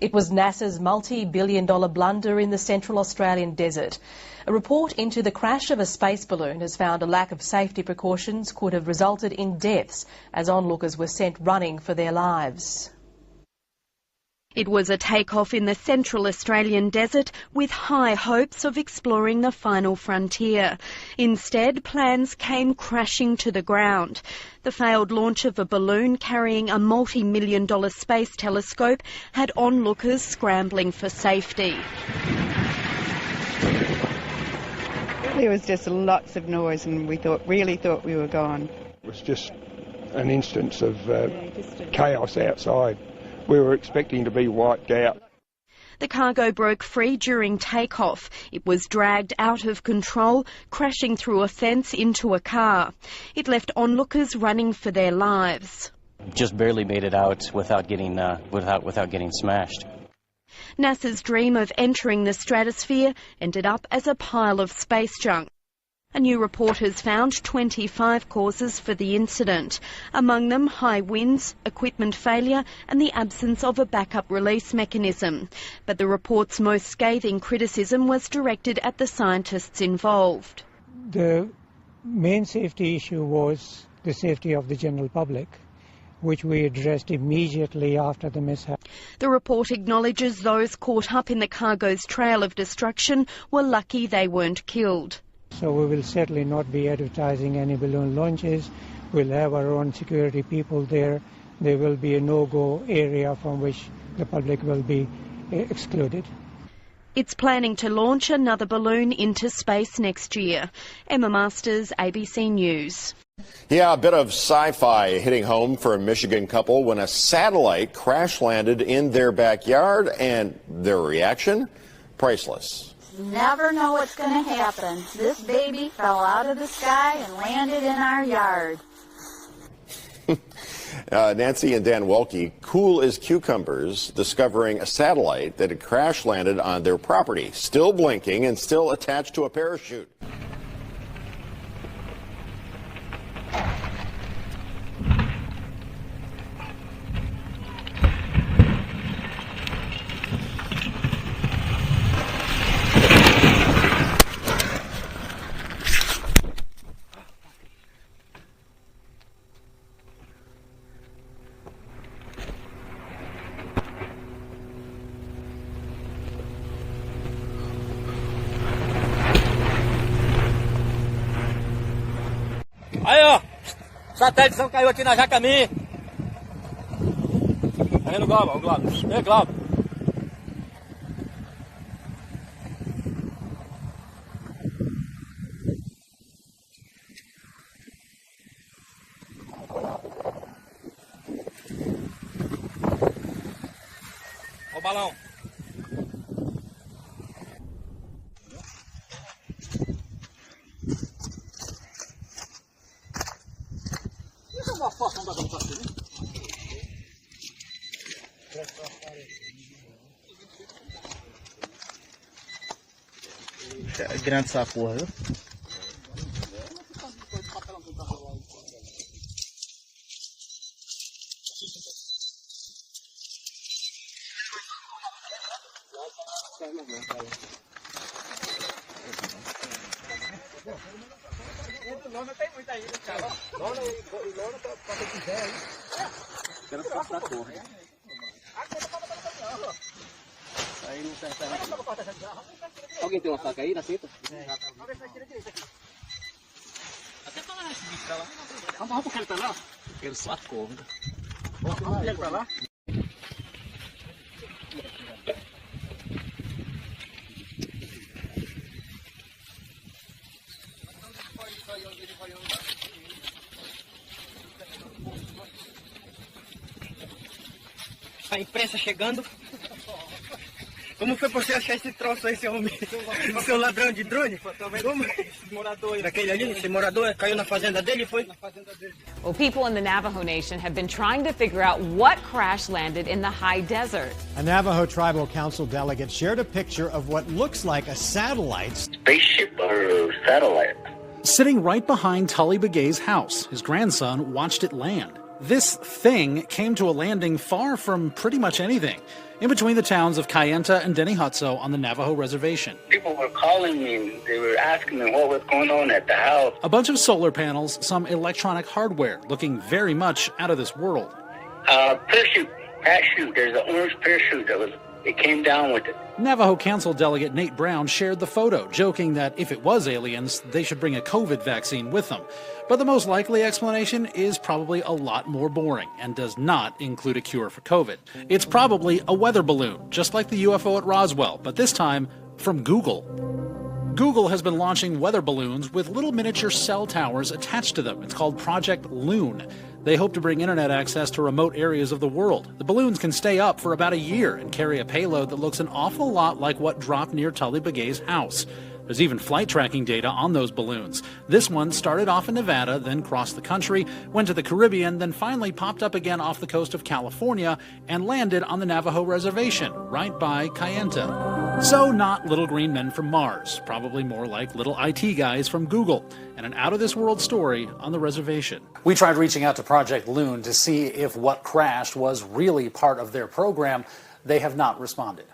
It was NASA's multi-billion-dollar blunder in the Central Australian desert. A report into the crash of a space balloon has found a lack of safety precautions could have resulted in deaths as onlookers were sent running for their lives. It was a takeoff in the Central Australian desert with high hopes of exploring the final frontier. Instead, plans came crashing to the ground. The failed launch of a balloon carrying a multi-million-dollar space telescope had onlookers scrambling for safety. There was just lots of noise and we really thought we were gone. It was just an instance of chaos outside. We were expecting to be wiped out. The cargo broke free during takeoff. It was dragged out of control, crashing through a fence into a car. It left onlookers running for their lives. Just barely made it out without getting smashed. NASA's dream of entering the stratosphere ended up as a pile of space junk. A new report has found 25 causes for the incident, among them high winds, equipment failure and the absence of a backup release mechanism. But the report's most scathing criticism was directed at the scientists involved. The main safety issue was the safety of the general public, which we addressed immediately after the mishap. The report acknowledges those caught up in the cargo's trail of destruction were lucky they weren't killed. So we will certainly not be advertising any balloon launches. We'll have our own security people there. There will be a no-go area from which the public will be excluded. It's planning to launch another balloon into space next year. Emma Masters, ABC News. Yeah, a bit of sci-fi hitting home for a Michigan couple when a satellite crash landed in their backyard, and their reaction? Priceless. Never know what's going to happen. This baby fell out of the sky and landed in our yard. Nancy and Dan Welke, cool as cucumbers, discovering a satellite that had crash landed on their property, still blinking and still attached to a parachute. Aí, ó, satélite caiu aqui na Jacami. Tá vendo o Glauber? O Glauber. Ei, Glauber. Ó o balão. É grande essa porra, viu? Lona tem muita aí, cara. Lona pra quem quiser aí. Quero passar a porra. Aí não serve pra. Alguém tem uma faca aí na cinta? Até pra lá esse bicho pra lá. Vamos porque ele tá lá. Ele só acorda. Vamos ele pra lá. A imprensa chegando. Como foi pra você achar esse troço aí, seu homem? Seu ladrão de drone? Como? Esse morador aí. Daquele ali, esse morador caiu na fazenda dele, foi? Na fazenda dele. Well, people in the Navajo Nation have been trying to figure out what crash landed in the high desert. A Navajo Tribal Council delegate shared a picture of what looks like a satellite. Spaceship or satellite. Sitting right behind Tully Begay's house, his grandson watched it land. This thing came to a landing far from pretty much anything. in between the towns of Kayenta and Denihutso on the Navajo reservation. People were calling me and they were asking me what was going on at the house. A bunch of solar panels, some electronic hardware, looking very much out of this world. Parachute. There's an orange parachute it came down with it. Navajo Council delegate Nate Brown shared the photo, joking that if it was aliens, they should bring a COVID vaccine with them. But the most likely explanation is probably a lot more boring and does not include a cure for COVID. It's probably a weather balloon, just like the UFO at Roswell, but this time from Google. Google has been launching weather balloons with little miniature cell towers attached to them. It's called Project Loon. They hope to bring internet access to remote areas of the world. The balloons can stay up for about a year and carry a payload that looks an awful lot like what dropped near Tully Begay's house. There's even flight tracking data on those balloons. This one started off in Nevada, then crossed the country, went to the Caribbean, then finally popped up again off the coast of California and landed on the Navajo reservation, right by Kayenta. So not little green men from Mars, probably more like little IT guys from Google, and an out-of-this-world story on the reservation. We tried reaching out to Project Loon to see if what crashed was really part of their program. They have not responded.